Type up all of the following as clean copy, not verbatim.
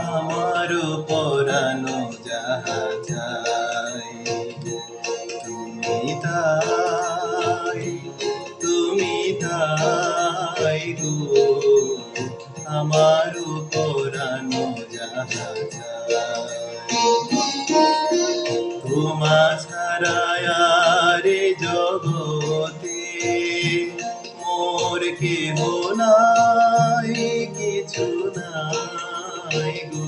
আমারও পরানো যাহা চাই তুমি তাই, তুমি তাই গো। আমারও পরানো যাহা চাই তোমা ছাড়া আর এ জগতে মোর কেহ নাই, কিছু নাই গো।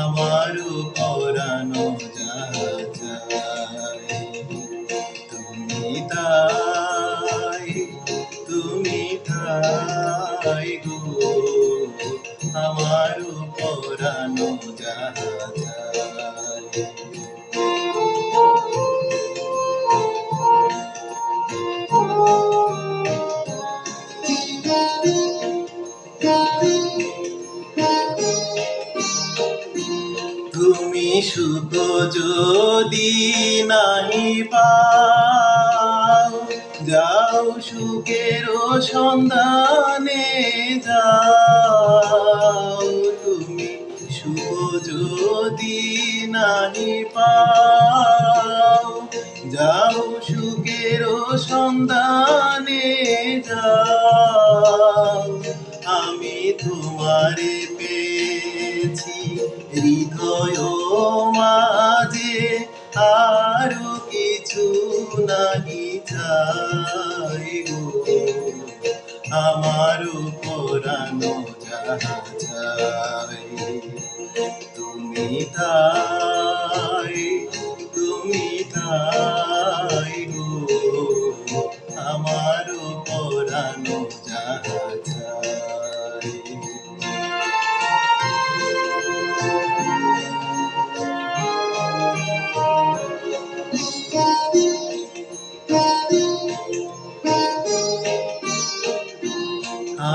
আমারও পরানো যাহা চাই তুমি তাই, তুমি তাই গো। আমারও পরানো যাহা চাই। তুমি সুখ যদি নাহি পাও, যাও সুখের সন্ধানে যাও। তুমি সুখ যদি নাহি পাও, যাও সুখের সন্ধানে যাও। আমি তোমারে পেয়েছি হৃদয় মাঝে, আরো কিছু নাহি চাই গো। আমারও পরানো যাহা চাই তুমি তাই, তুমি তাই গো। আমারও পরানো যাহা চাই।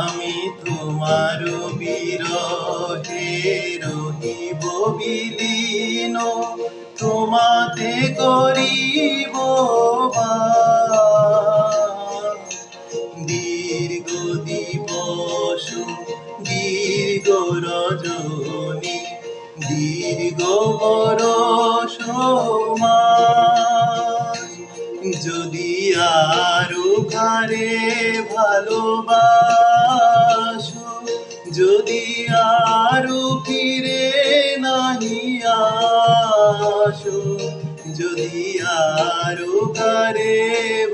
আমি তোমার বিরহে রহিব বিলীন, তোমাতে করিব বাস। দীর্ঘ দিবস দীর্ঘ রজনী, দীর্ঘ বরষ মাস। যদি আরো কারে ভালোবাসো, যদি আরো ফিরে নাহি আসো, যদি আরো কারে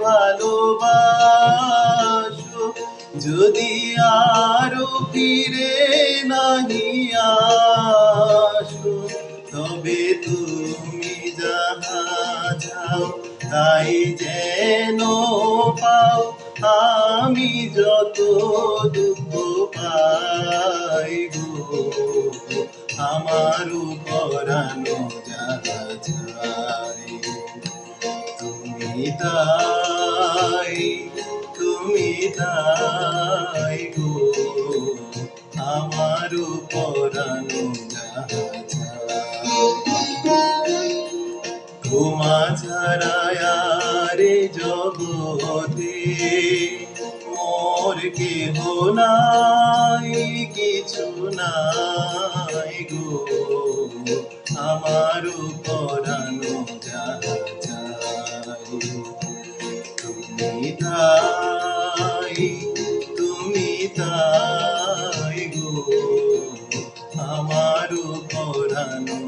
ভালোবাসো, যদি আরো ফিরে নাহি আসো, তবে তুমি যাহা চাও তাই যেন পাও। আমি যত দুঃখ পাই গো, আমারও পরানো যাহা চাই তুমি তাই, তুমি তাই গো। আমারও পরানো যাহা চাই তোমা ছাড়া আর এ জগতে মোর কেহ নাই, কিছু নাই গো। আমারও পরানো যাহা চাই তুমি তাই, তুমি তাই গো। আমারও পরানো